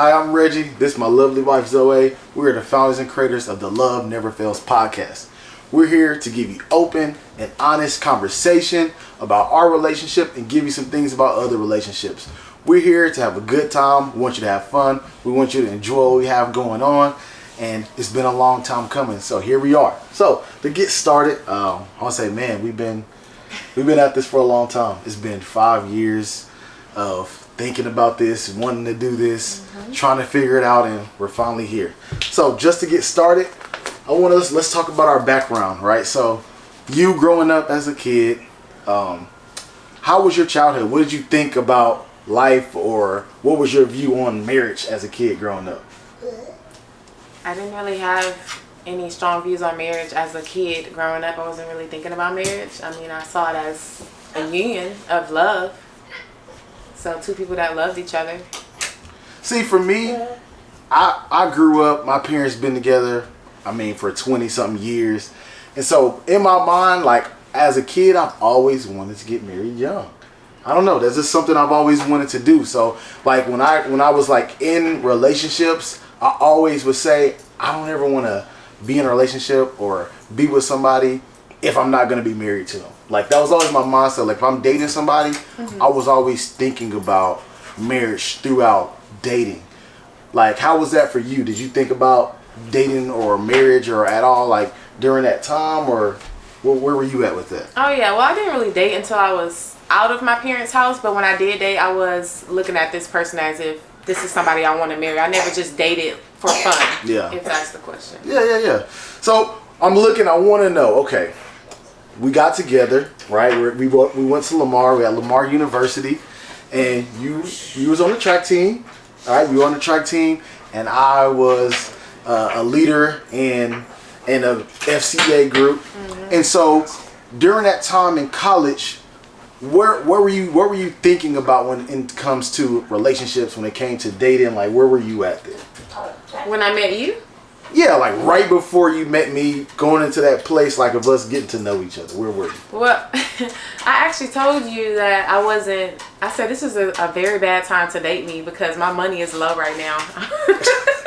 Hi, I'm Reggie. This is my lovely wife, Zoe. We're the founders and creators of the Love Never Fails podcast. We're here to give you open and honest conversation about our relationship and give you some things about other relationships. We're here to have a good time. We want you to have fun. We want you to enjoy what we have going on. And it's been a long time coming. So here we are. So to get started, I want to say, man, we've been at this for a long time. It's been 5 years of thinking about this, wanting to do this, trying to figure it out, and we're finally here. So just to get started, let's talk about our background, right? So you growing up as a kid, how was your childhood? What did you think about life, or what was your view on marriage as a kid growing up? I didn't really have any strong views on marriage as a kid growing up. I wasn't really thinking about marriage. I mean, I saw it as a union of love. So two people that loved each other. See, for me, I grew up, my parents been together, for 20 something years. And so in my mind, like as a kid, I've always wanted to get married young. I don't know, that's just something I've always wanted to do. So like when I was like in relationships, I always would say, I don't ever want to be in a relationship or be with somebody if I'm not going to be married to them. Like that was always my mindset. Like if I'm dating somebody, I was always thinking about marriage throughout dating. Like how was that for you? Did you think about dating or marriage or at all like during that time, or where were you at with that? Oh yeah, well I didn't really date until I was out of my parents' house, but when I did date, I was looking at this person as if this is somebody I want to marry. I never just dated for fun. Yeah. If that's the question. Yeah. So I want to know, okay, we got together, right? We went to Lamar. We at Lamar University, and you was on the track team, all right? You were on the track team, and I was a leader in a FCA group. And so during that time in college, what were you thinking about when it comes to relationships? When it came to dating, like where were you at then? When I met you? Yeah, like right before you met me, going into that place, like of us getting to know each other. Where were you? Well, I actually told you that I said this is a very bad time to date me because my money is low right now.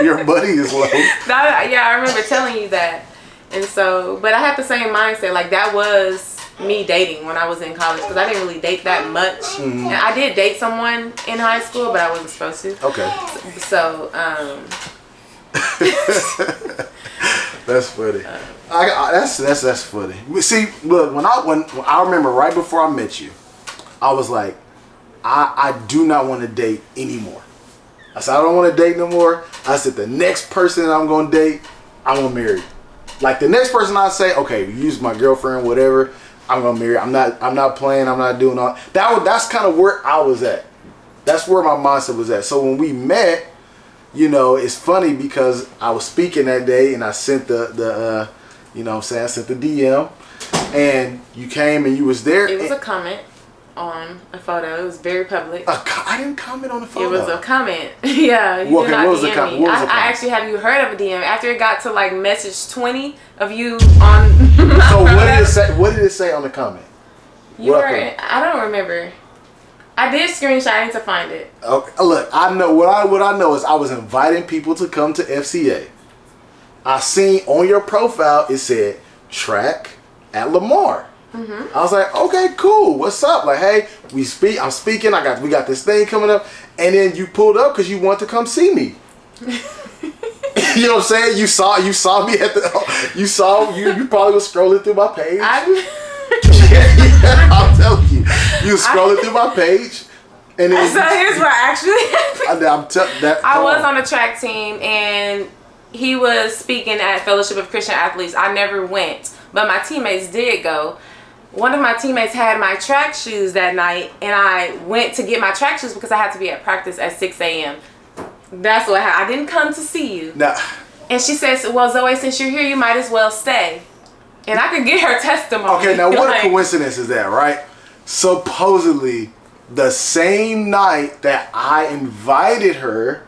Your money is low? Yeah, I remember telling you that. And so, but I had the same mindset. Like that was me dating when I was in college because I didn't really date that much. And I did date someone in high school, but I wasn't supposed to. Okay. So, that's funny. That's funny. See, look, when I remember right before I met you, I was like, I do not want to date anymore. I said I don't want to date no more. I said the next person I'm going to date, I'm going to marry. Like the next person I say, okay, use my girlfriend, whatever, I'm going to marry. I'm not playing. I'm not doing all that. That's kind of where I was at. That's where my mindset was at. So when we met, you know, it's funny because I was speaking that day and I sent the I sent the DM and you came and you was there. It was a comment on a photo. It was very public. I didn't comment on the photo. It was a comment. Yeah, you did not DM me. I actually have you heard of a DM after it got to like message 20 of you on. So what did it say? What did it say on the comment? I don't remember. I did screenshot. I need to find it. Okay, look, I know what I know is I was inviting people to come to FCA. I seen on your profile it said track at Lamar. I was like, okay, cool. What's up? Like, hey, I'm speaking. We got this thing coming up, and then you pulled up because you want to come see me. You know what I'm saying? You saw me at the. You probably was scrolling through my page. I'm telling you, you was scrolling through my page, and then so here's what actually happened. I was on the track team, and he was speaking at Fellowship of Christian Athletes. I never went, but my teammates did go. One of my teammates had my track shoes that night, and I went to get my track shoes because I had to be at practice at 6 a.m. That's what happened. I didn't come to see you. No. And she says, well, Zoe, since you're here, you might as well stay. And I could get her testimony. Okay, now what a coincidence is that, right? Supposedly, the same night that I invited her,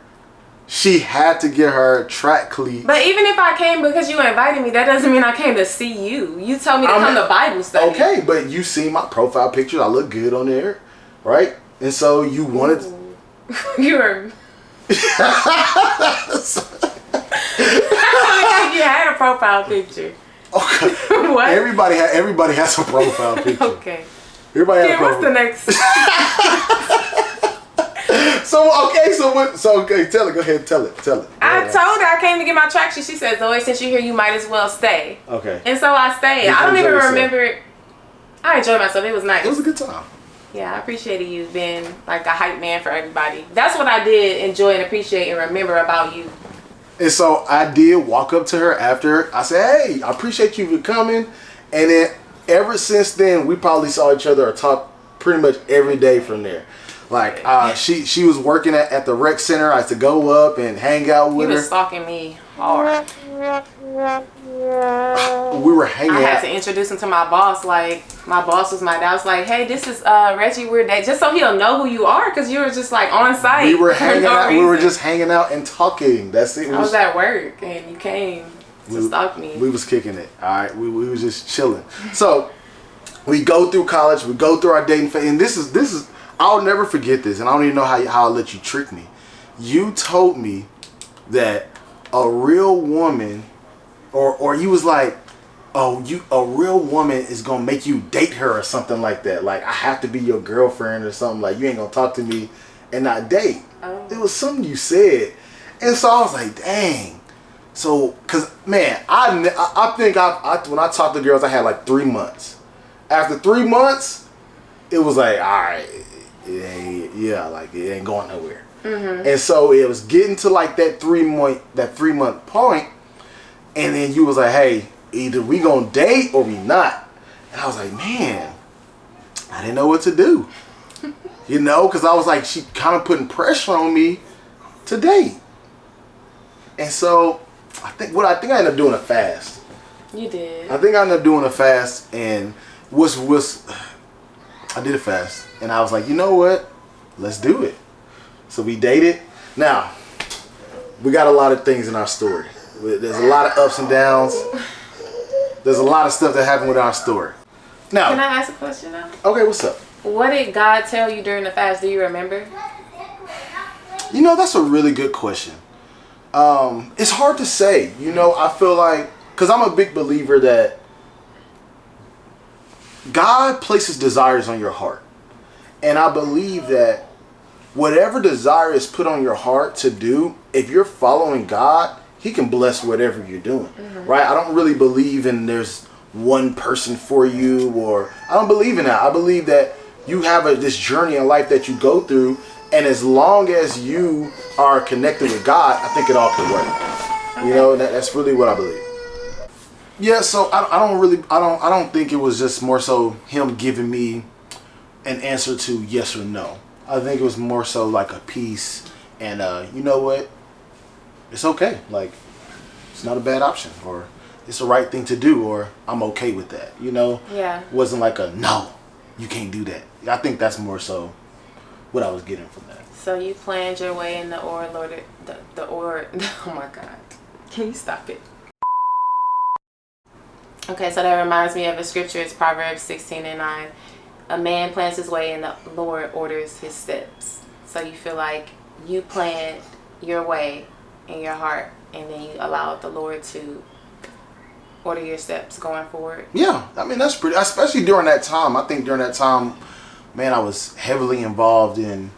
she had to get her track cleats. But even if I came because you invited me, that doesn't mean I came to see you. You told me to come to Bible study. Okay, but you see my profile pictures. I look good on there, right? And so you wanted... You're You had a profile picture. Okay. What? Everybody has a profile picture. Okay. Everybody has a profile. What's the next? Okay, tell it. Go ahead, tell it. I told her I came to get my track shoes. She said, Zoe, since you're here, you might as well stay. Okay. And so I stayed. I don't even remember. I enjoyed myself. It was nice. It was a good time. Yeah, I appreciated you being like a hype man for everybody. That's what I did enjoy and appreciate and remember about you. And so I did walk up to her after. I said, hey, I appreciate you for coming. And then ever since then, we probably saw each other or talked pretty much every day from there. Like she was working at the rec center. I had to go up and hang out with her. He was stalking me hard. We were hanging out. I had to introduce him to my boss. Like, my boss was my dad. I was like, hey, this is Reggie. We're dating. Just so he'll know who you are, because you were just like on site. We were hanging out. We were just hanging out and talking. That's it. I was at work and you came to stalk me. We was kicking it. All right. We was just chilling. So we go through college. We go through our dating phase. And this is I'll never forget this. And I don't even know how I'll let you trick me. You told me that a real woman, or you was like, oh, a real woman is gonna make you date her or something like that. Like, I have to be your girlfriend or something. Like, you ain't gonna talk to me and not date. Oh. It was something you said, and so I was like, dang. So, cause man, I think when I talked to girls, I had like 3 months. After 3 months, it was like, all right, like it ain't going nowhere. Mm-hmm. And so it was getting to like that 3 month point, and then you was like, hey, either we gonna date or we not. And I was like, man, I didn't know what to do. You know, because I was like, she kind of putting pressure on me to date. And so I think I ended up doing a fast. You did. I think I ended up doing a fast, and I did a fast, and I was like, you know what? Let's do it. So we dated. Now, we got a lot of things in our story. There's a lot of ups and downs. There's a lot of stuff that happened with our story. Now, can I ask a question now? Okay, what's up? What did God tell you during the fast? Do you remember? You know, that's a really good question. It's hard to say. You know, I feel like, because I'm a big believer that God places desires on your heart. And I believe that whatever desire is put on your heart to do, if you're following God, He can bless whatever you're doing. Mm-hmm. Right? I don't really believe in there's one person for you, or I don't believe in that. I believe that you have this journey in life that you go through, and as long as you are connected with God, I think it all can work. Okay. You know, that's really what I believe. Yeah, so I don't think it was just more so Him giving me an answer to yes or no. I think it was more so like a peace, and you know what? It's okay. Like, it's not a bad option, or it's the right thing to do, or I'm okay with that. You know? Yeah. It wasn't like a no, you can't do that. I think that's more so what I was getting from that. So you planned your way in the or, Lord, the or. Oh my God! Can you stop it? Okay, so that reminds me of a scripture. It's Proverbs 16:9. A man plans his way and the Lord orders his steps. So you feel like you planned your way in your heart, and then you allowed the Lord to order your steps going forward. Yeah, I mean, that's pretty, especially during that time. I think during that time, man, I was heavily involved in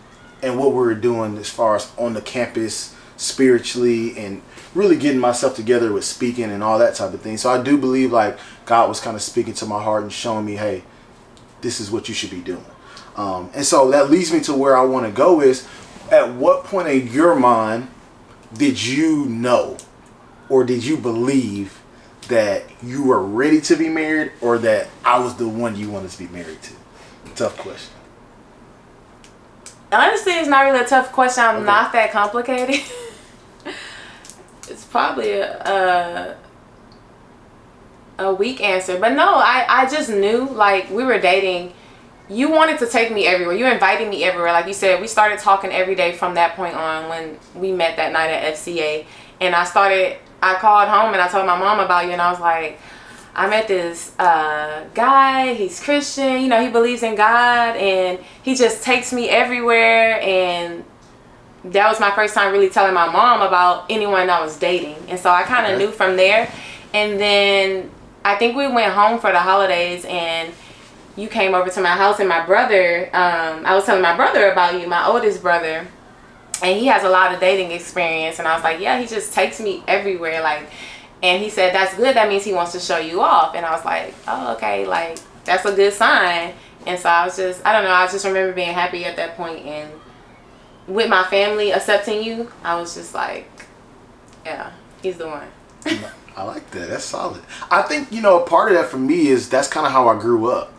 what we were doing as far as on the campus spiritually, and really getting myself together with speaking and all that type of thing. So I do believe like God was kind of speaking to my heart and showing me, hey, this is what you should be doing. And so that leads me to where I want to go is, at what point in your mind did you know, or did you believe that you were ready to be married, or that I was the one you wanted to be married to? Tough question. Honestly, it's not really a tough question. I'm not that complicated. It's probably a weak answer. But no, I just knew, like, we were dating. You wanted to take me everywhere. You invited me everywhere. Like you said, we started talking every day from that point on when we met that night at FCA. And I called home and I told my mom about you, and I was like, I met this guy, he's Christian, you know, he believes in God, and he just takes me everywhere, and that was my first time really telling my mom about anyone I was dating. And so I kind of knew from there. And then I think we went home for the holidays, and you came over to my house, and my brother, I was telling my brother about you, my oldest brother, and he has a lot of dating experience. And I was like, yeah, he just takes me everywhere. Like, and he said, that's good. That means he wants to show you off. And I was like, oh, okay, like, that's a good sign. And so I was just, I don't know, I just remember being happy at that point. And with my family accepting you, I was just like, yeah, he's the one. I like that. That's solid. I think, you know, a part of that for me is that's kind of how I grew up.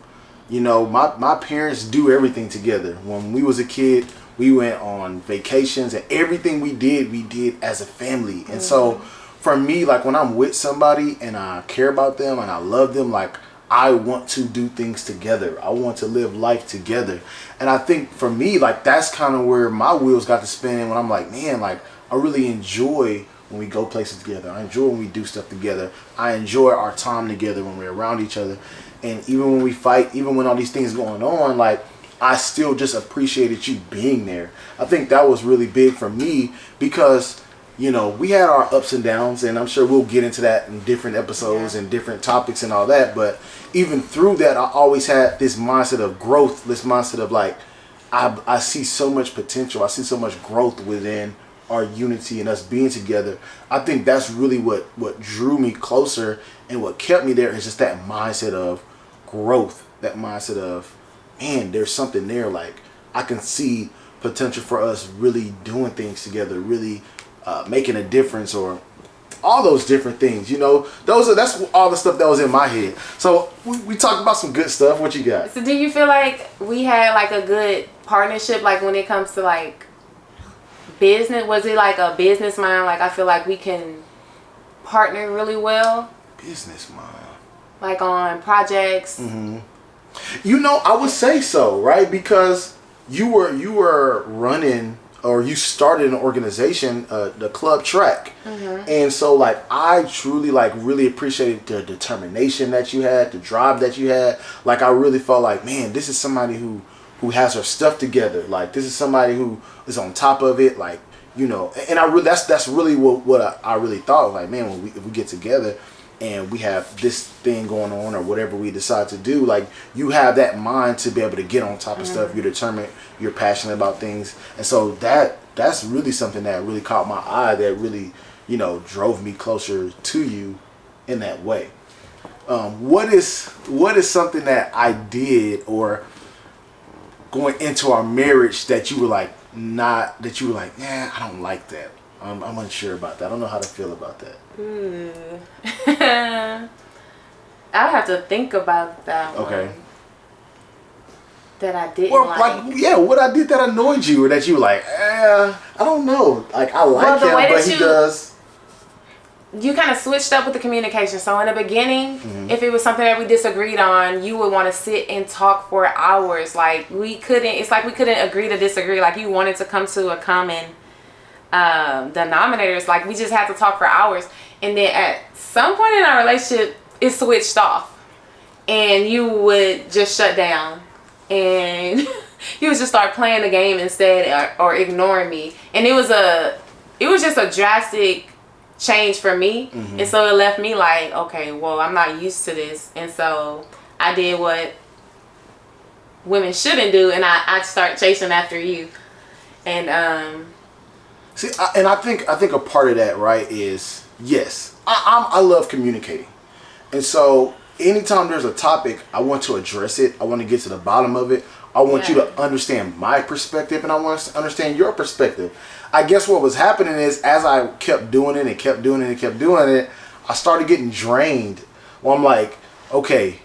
You know, my parents do everything together. When we was a kid, we went on vacations, and everything we did as a family. And so for me, like, when I'm with somebody and I care about them and I love them, like, I want to do things together. I want to live life together. And I think for me, like, that's kind of where my wheels got to spinning, when I'm like, man, like, I really enjoy when we go places together. I enjoy when we do stuff together. I enjoy our time together when we're around each other. And even when we fight, even when all these things going on, like, I still just appreciated you being there. I think that was really big for me because, you know, we had our ups and downs, and I'm sure we'll get into that in different episodes and different topics and all that. But even through that, I always had this mindset of growth, this mindset of like, I see so much potential. I see so much growth within our unity and us being together. I think that's really what drew me closer, and what kept me there is just that mindset of growth, that mindset of, man, there's something there. Like, I can see potential for us really doing things together, really making a difference, or all those different things. You know, that's all the stuff that was in my head. So we talked about some good stuff. What you got? So do you feel like we had like a good partnership, like when it comes to like business? Was it like a business mind? Like, I feel like we can partner really well. Business mind. Like on projects. Mm-hmm. You know, I would say so, right? Because you were running, or you started an organization, the club track. And so, like, I truly, like, really appreciated the determination that you had, the drive that you had. Like, I really felt like, man, this is somebody who has her stuff together. Like, this is somebody who is on top of it. Like, you know, and I really, that's really what I really thought. Like, man, if we get together and we have this thing going on, or whatever we decide to do, like, you have that mind to be able to get on top of stuff. You're determined, you're passionate about things. And so that's really something that really caught my eye, that really, you know, drove me closer to you in that way. What is something that I did, or going into our marriage, that you were like, nah, I don't like that. I'm unsure about that. I don't know how to feel about that. I have to think about that one. Okay. That I didn't what I did that annoyed you, or that you were like, I don't know. Like, I like him, but he does. You kind of switched up with the communication. So in the beginning, if it was something that we disagreed on, you would want to sit and talk for hours. Like, it's like we couldn't agree to disagree. Like, you wanted to come to a common denominators. Like, we just had to talk for hours. And then at some point in our relationship, it switched off, and you would just shut down, and you would just start playing the game instead, or ignoring me. And it was just a drastic change for me. And so it left me like, okay, well, I'm not used to this. And so I did what women shouldn't do, and I start chasing after you. And see, I think a part of that, right, is, yes, I love communicating. And so anytime there's a topic, I want to address it. I want to get to the bottom of it. I want you to understand my perspective, and I want to understand your perspective. I guess what was happening is, as I kept doing it and kept doing it and kept doing it, I started getting drained. Well, I'm like, okay,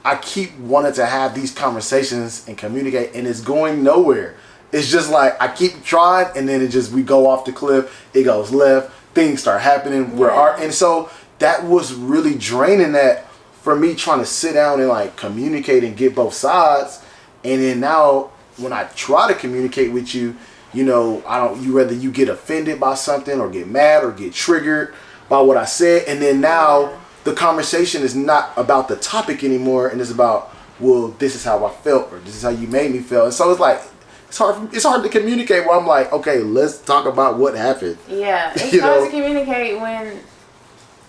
I keep wanting to have these conversations and communicate, and it's going nowhere. It's just like, I keep trying, and then we go off the cliff. It goes left. Things start happening. And so that was really draining, that for me, trying to sit down and like communicate and get both sides. And then now when I try to communicate with you, you know, whether you get offended by something, or get mad, or get triggered by what I said. And then now the conversation is not about the topic anymore, and it's about, well, this is how I felt, or this is how you made me feel. And so it's It's hard to communicate where I'm like, okay, let's talk about what happened. Yeah, it's hard to communicate when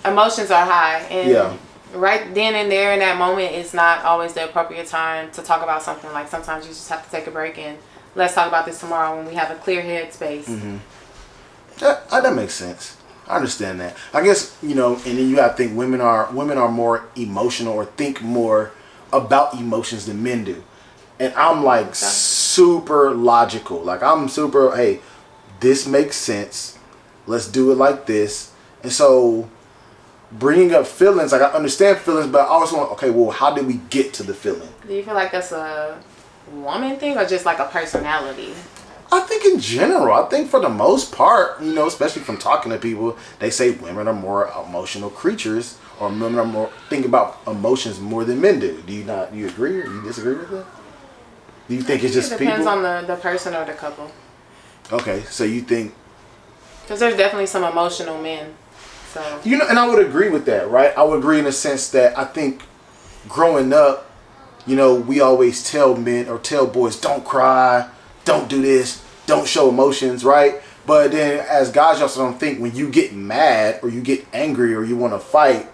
emotions are high, and right then and there in that moment is not always the appropriate time to talk about something. Like sometimes you just have to take a break and let's talk about this tomorrow when we have a clear head space. Mm-hmm. That makes sense. I understand that. I guess, and then you gotta think women are more emotional or think more about emotions than men do. And I'm like super logical. Like I'm super, hey, this makes sense. Let's do it like this. And so bringing up feelings, like I understand feelings, but I also want, okay, well, how did we get to the feeling? Do you feel like that's a woman thing or just like a personality? I think in general, I think for the most part, especially from talking to people, they say women are more emotional creatures, or women are more think about emotions more than men do. Do you agree or you disagree with that? Do you think it's just people? It depends on the person or the couple. Okay, so you think? Because there's definitely some emotional men. So and I would agree with that, right? I would agree in the sense that I think growing up, we always tell men or tell boys, don't cry, don't do this, don't show emotions, right? But then as guys, you also don't think when you get mad or you get angry or you want to fight,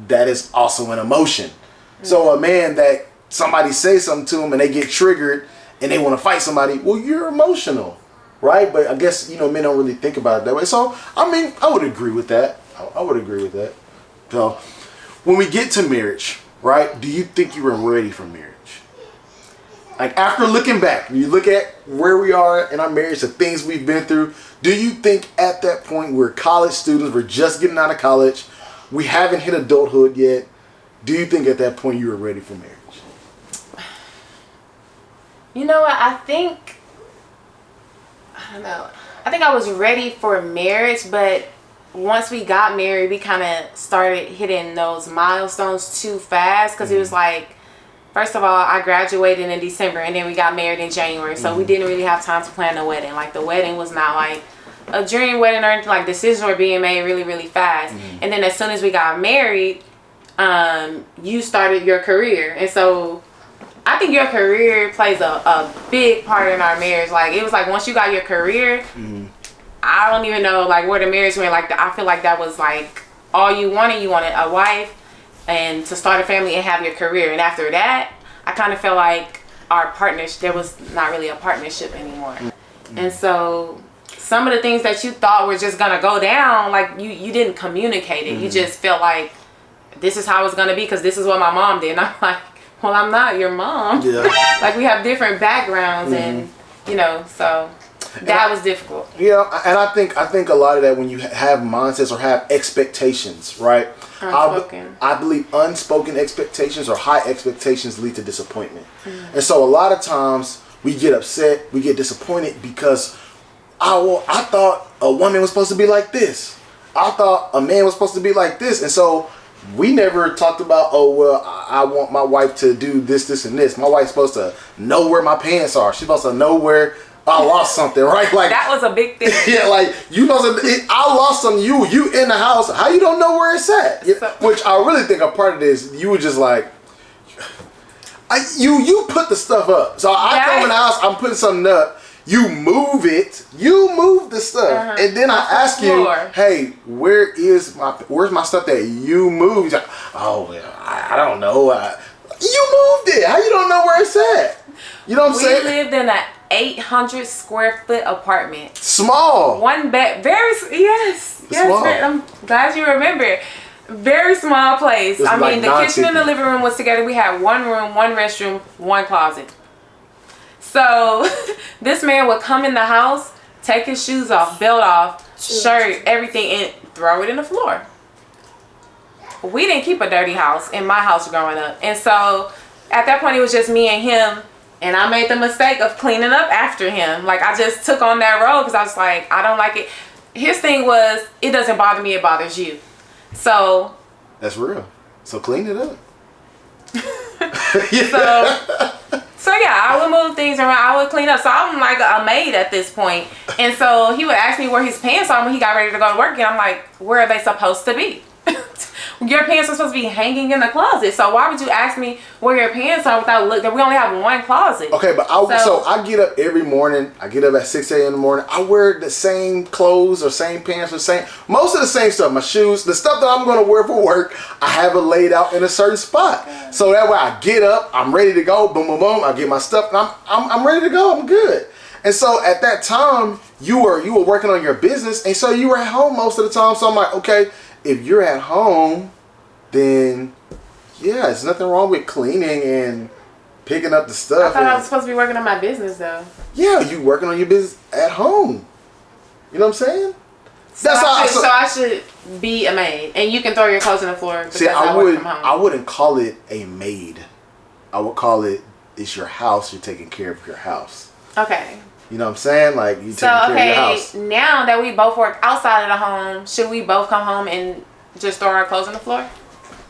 that is also an emotion. Mm-hmm. So a man that somebody says something to him and they get triggered and they want to fight somebody, well, you're emotional, right? But I guess, men don't really think about it that way. So, I would agree with that. I would agree with that. So when we get to marriage, right, do you think you were ready for marriage? Like after looking back, when you look at where we are in our marriage, the things we've been through, do you think at that point we're college students, we're just getting out of college, we haven't hit adulthood yet, do you think at that point you were ready for marriage? You know what, I don't know. I think I was ready for marriage, but once we got married, we kind of started hitting those milestones too fast because it was like, first of all, I graduated in December and then we got married in January. So we didn't really have time to plan the wedding. Like the wedding was not like a dream wedding or anything. Like decisions were being made really, really fast. And then as soon as we got married, you started your career. And so I think your career plays a big part in our marriage. Like it was like once you got your career, I don't even know like where the marriage went. Like I feel like that was like all you wanted. You wanted a wife and to start a family and have your career. And after that, I kind of felt like our partnership, there was not really a partnership anymore. And so some of the things that you thought were just gonna go down, like you didn't communicate it. You just felt like this is how it's gonna be because this is what my mom did. And I'm like, well, I'm not your mom. Yeah. Like we have different backgrounds and so that was difficult. Yeah, and I think a lot of that when you have mindsets or have expectations, right? Unspoken. I believe unspoken expectations or high expectations lead to disappointment. And so a lot of times we get upset, we get disappointed because I thought a woman was supposed to be like this. I thought a man was supposed to be like this. And so we never talked about, I want my wife to do this, this, and this. My wife's supposed to know where my pants are. She's supposed to know where I lost something, right? Like that was a big thing. Yeah, like you supposed to. I lost something. You in the house. How you don't know where it's at? Which I really think a part of this. You were just like, you put the stuff up. So I come in the house. I'm putting something up. You move it. You move the stuff, and then I ask you, hey, where's my stuff that you moved? Like, oh, well, I don't know. You moved it. How you don't know where it's at? You know what I'm saying? We lived in an 800 square foot apartment. Small. One bed. Yes. Small. I'm glad you remember. Very small place. I mean, the kitchen and the living room was together. We had one room, one restroom, one closet. So this man would come in the house, take his shoes off, belt off, shirt, everything, and throw it in the floor. We didn't keep a dirty house in my house growing up. And so at that point, it was just me and him. And I made the mistake of cleaning up after him. Like, I just took on that role because I was like, I don't like it. His thing was, it doesn't bother me, it bothers you. So. That's real. So clean it up. So yeah, I would move things around. I would clean up. So I'm like a maid at this point. And so he would ask me where his pants are when he got ready to go to work. And I'm like, where are they supposed to be? your pants are supposed to be hanging in the closet. So why would you ask me where your pants are without look? That we only have one closet. Okay, but I get up every morning. I get up at 6 a.m. in the morning. I wear the same clothes or same pants or most of the same stuff. My shoes, the stuff that I'm going to wear for work, I have it laid out in a certain spot. So that way I get up, I'm ready to go. Boom, boom, boom. I get my stuff, and I'm ready to go. I'm good. And so at that time, you were working on your business, and so you were at home most of the time. So I'm like, okay, if you're at home, then yeah, there's nothing wrong with cleaning and picking up the stuff. I thought I was supposed to be working on my business though. Yeah, you working on your business at home. You know what I'm saying? So I should be a maid, and you can throw your clothes on the floor because I work from home. I wouldn't call it a maid. I would call it's your house. You're taking care of your house. Okay. You know what I'm saying? Like, you taking care of your house. Now that we both work outside of the home, should we both come home and just throw our clothes on the floor?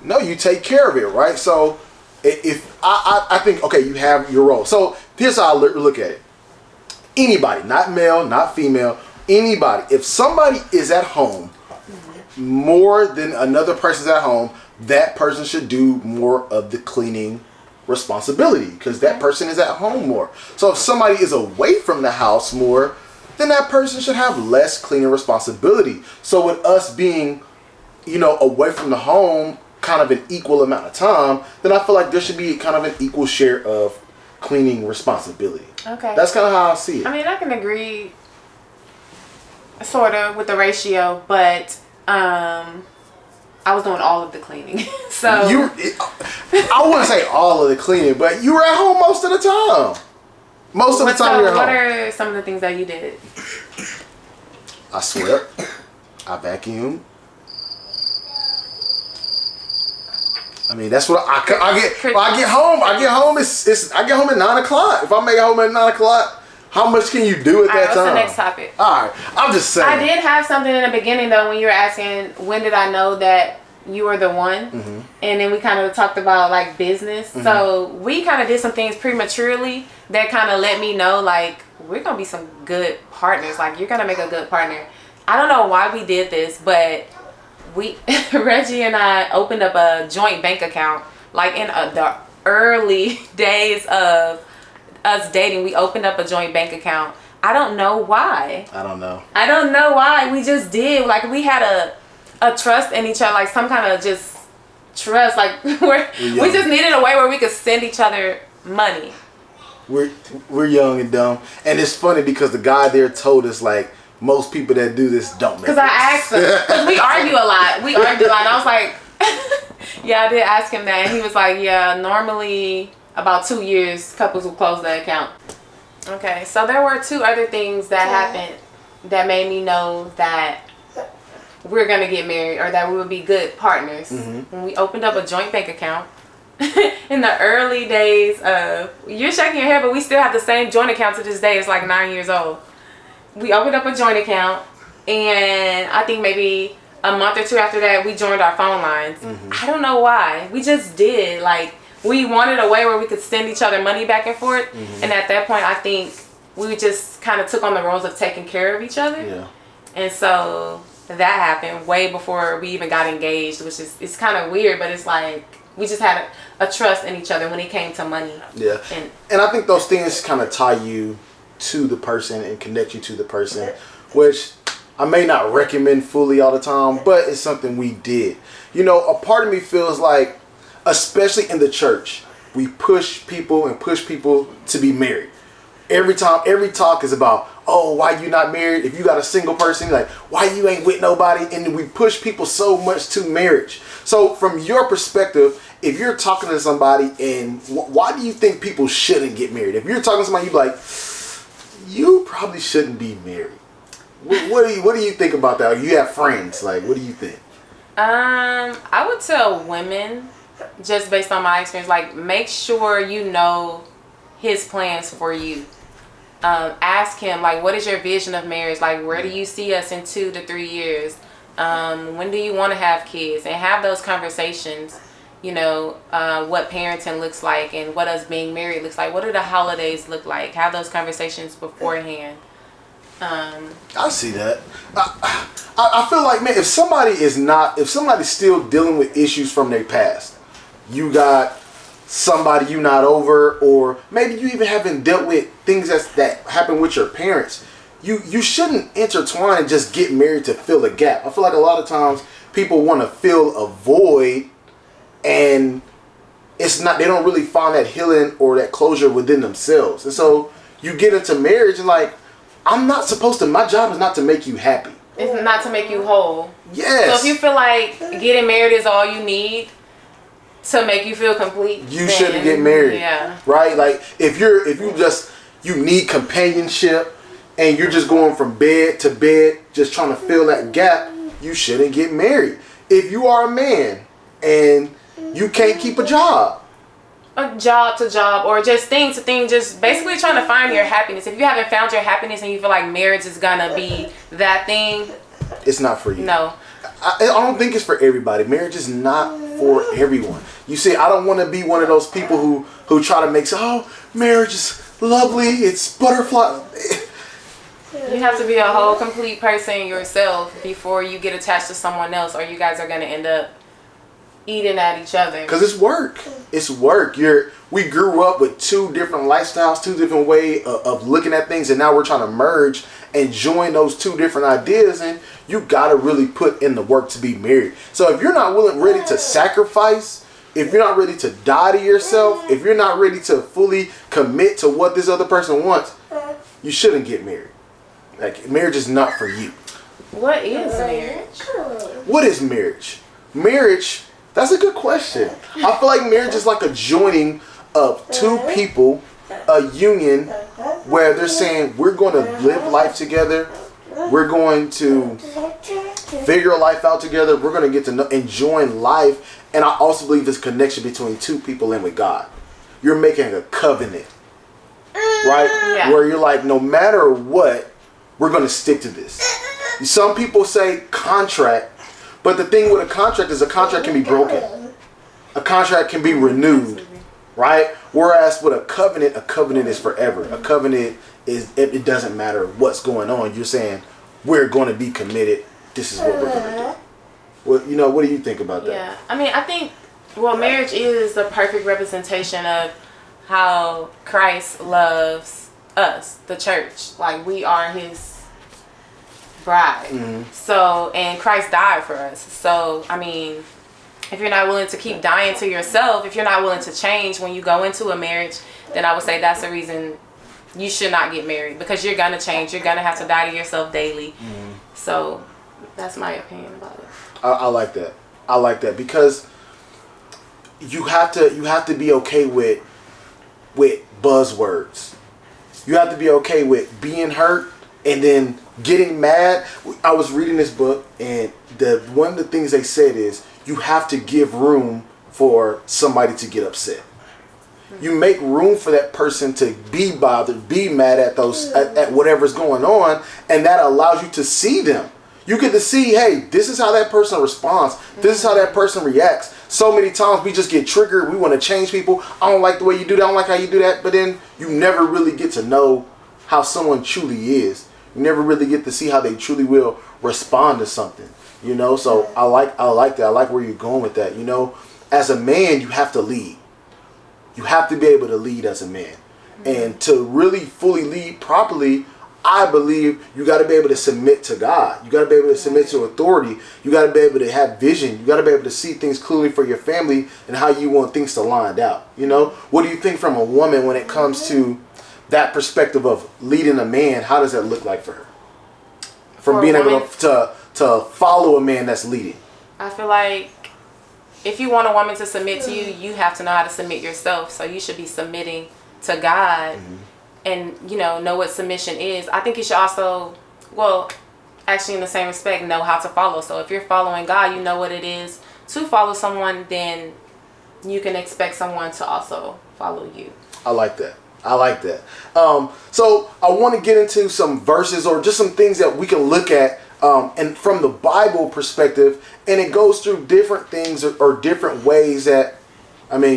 No, you take care of it, right? So if I think, okay, you have your role. So here's how I look at it. Anybody, not male, not female, anybody, if somebody is at home more than another person's at home, that person should do more of the cleaning responsibility because that person is at home more. So if somebody is away from the house more, then that person should have less cleaning responsibility. So with us being, away from the home kind of an equal amount of time, then I feel like there should be kind of an equal share of cleaning responsibility. Okay. That's kind of how I see it. I mean, I can agree sort of with the ratio, but I was doing all of the cleaning. So I wouldn't say all of the cleaning, but you were at home most of the time. Most of the time you're at home. What are some of the things that you did? I swept. I vacuumed. I mean, that's what I get. When I get home. I get home at 9 o'clock. If I make it home at 9 o'clock, how much can you do at that time? What's the next topic? All right, I'm just saying. I did have something in the beginning though when you were asking when did I know that you were the one, and then we kind of talked about like business. So we kind of did some things prematurely that kind of let me know like we're gonna be some good partners. Like you're gonna make a good partner. I don't know why we did this, but Reggie and I opened up a joint bank account like in the early days of us dating. We opened up a joint bank account. I don't know why. I don't know why. We just did. Like we had a trust in each other, like some kind of just trust. Like we just needed a way where we could send each other money. We're young and dumb, and it's funny because the guy there told us like most people that do this don't make it. Because I asked him, because we argue a lot. And I was like, yeah, I did ask him that, and he was like, yeah, normally about 2 years couples will close the account. Okay, so there were two other things that happened that made me know that we're gonna get married or that we would be good partners. When we opened up a joint bank account in the early days of, you're shaking your head, but we still have the same joint account to this day. It's like 9 years old. We opened up a joint account, and I think maybe a month or two after that we joined our phone lines. I don't know why, we just did. Like we wanted a way where we could send each other money back and forth, and at that point I think we just kind of took on the roles of taking care of each other. And so that happened way before we even got engaged, which is, it's kind of weird, but it's like we just had a trust in each other when it came to money. And I think those things kind of tie you to the person and connect you to the person, which I may not recommend fully all the time, but it's something we did. A part of me feels like, especially in the church, we push people to be married. Every talk is about, oh, why you not married? If you got a single person, like, why you ain't with nobody? And we push people so much to marriage. So from your perspective, if you're talking to somebody, and why do you think people shouldn't get married? If you're talking to somebody, you be like, you probably shouldn't be married. What do you think about that? You have friends, like, what do you think? I would tell women, just based on my experience, like, make sure you know his plans for you. Ask him, like, what is your vision of marriage? Like, where do you see us in 2 to 3 years? When do you want to have kids? And have those conversations. What parenting looks like and what us being married looks like. What do the holidays look like? Have those conversations beforehand. I see that. I feel like, man, if somebody's still dealing with issues from their past, you got somebody you not over, or maybe you even haven't dealt with things that happened with your parents, you shouldn't intertwine and just get married to fill a gap. I feel like a lot of times people want to fill a void, and they don't really find that healing or that closure within themselves. And so you get into marriage and like, my job is not to make you happy. It's not to make you whole. Yes. So if you feel like getting married is all you need to make you feel complete, you shouldn't get married. Yeah. Right? Like if you need companionship and you're just going from bed to bed, just trying to fill that gap, you shouldn't get married. If you are a man and you can't keep a job to job, or just thing to thing, just basically trying to find your happiness. If you haven't found your happiness and you feel like marriage is gonna be that thing, it's not for you. No. I don't think it's for everybody. Marriage is not for everyone. You see, I don't want to be one of those people who try to make marriage is lovely, it's butterfly. You have to be a whole complete person yourself before you get attached to someone else, or you guys are gonna end up eating at each other. Because it's work. It's work. We grew up with two different lifestyles, two different ways of looking at things, and now we're trying to merge and join those two different ideas, and you got to really put in the work to be married. So if you're not ready to sacrifice, if you're not ready to die to yourself, if you're not ready to fully commit to what this other person wants, you shouldn't get married. Like, marriage is not for you. What is marriage? What is marriage? Marriage... That's a good question. I feel like marriage is like a joining of two people, a union where they're saying we're going to live life together, we're going to figure life out together, we're going to get to know, enjoy life, and I also believe this connection between two people and with God. You're making a covenant, right? Yeah. Where you're like, no matter what, we're going to stick to this. Some people say contract. But the thing with a contract is a contract can be broken. A contract can be renewed, right? Whereas with a covenant is forever. A covenant is, it doesn't matter what's going on. You're saying, we're going to be committed. This is what we're going to do. Well, what do you think about that? Yeah, I mean, I think, marriage is the perfect representation of how Christ loves us, the church. Like, we are his bride. Mm-hmm. So, and Christ died for us. So, I mean, if you're not willing to keep dying to yourself, if you're not willing to change when you go into a marriage, then I would say that's the reason you should not get married, because you're gonna change. You're gonna have to die to yourself daily. Mm-hmm. So, that's my opinion about it. I like that. I like that because you have to be okay with buzzwords. You have to be okay with being hurt and then getting mad. I was reading this book, and one of the things they said is you have to give room for somebody to get upset. You make room for that person to be bothered, be mad at at whatever's going on, and that allows you to see them. You get to see, hey, this is how that person responds. This is how that person reacts. So many times we just get triggered. We want to change people. I don't like the way you do that. I don't like how you do that. But then you never really get to know how someone truly is. You never really get to see how they truly will respond to something, So I like that. I like where you're going with that. As a man, you have to lead. You have to be able to lead as a man. Mm-hmm. And to really fully lead properly, I believe you got to be able to submit to God. You got to be able to submit to authority. You got to be able to have vision. You got to be able to see things clearly for your family and how you want things to line out. What do you think from a woman when it comes to that perspective of leading a man? How does that look like for her? From being able to follow a man that's leading. I feel like if you want a woman to submit to you, you have to know how to submit yourself. So you should be submitting to God. Mm-hmm. And, know what submission is. I think you should also, actually in the same respect, know how to follow. So if you're following God, you know what it is to follow someone, then you can expect someone to also follow you. I like that. So I want to get into some verses or just some things that we can look at and from the Bible perspective. And it goes through different things or different ways that,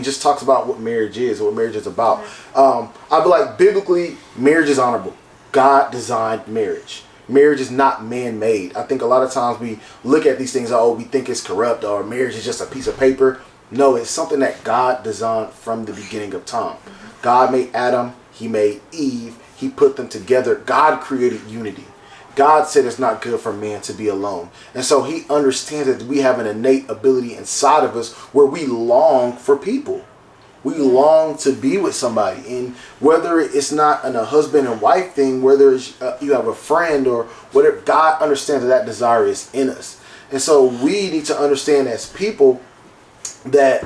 just talks about what marriage is, what marriage is about. I feel like biblically, marriage is honorable. God designed marriage. Marriage is not man-made. I think a lot of times we look at these things, we think it's corrupt, or marriage is just a piece of paper. No, it's something that God designed from the beginning of time. God made Adam, he made Eve, he put them together. God created unity. God said it's not good for man to be alone. And so he understands that we have an innate ability inside of us where we long for people. We long to be with somebody. And whether it's not a husband and wife thing, whether it's, you have a friend or whatever, God understands that desire is in us. And so we need to understand as people that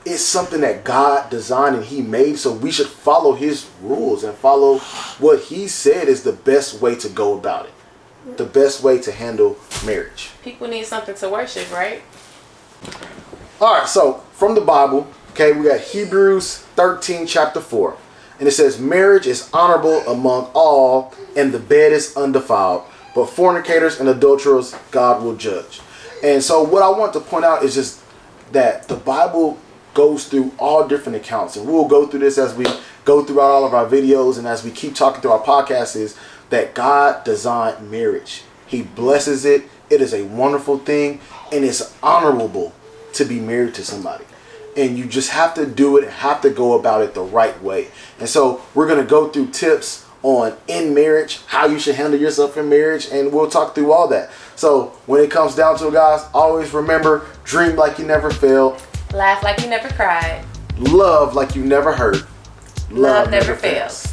it's something that God designed and he made. So we should follow his rules and follow what he said is the best way to go about it. The best way to handle marriage. People need something to worship, right? All right, so from the Bible, okay, we got Hebrews 13, chapter 4. And it says, marriage is honorable among all, and the bed is undefiled. But fornicators and adulterers, God will judge. And so what I want to point out is just that the Bible goes through all different accounts. And we'll go through this as we go throughout all of our videos and as we keep talking through our podcasts, is that God designed marriage. He blesses it. It is a wonderful thing. And it's honorable to be married to somebody. And you just have to do it, have to go about it the right way. And so we're going to go through tips on in marriage, how you should handle yourself in marriage, and we'll talk through all that. So when it comes down to it, guys, always remember, dream like you never failed. Laugh like you never cried. Love like you never hurt. Love never fails.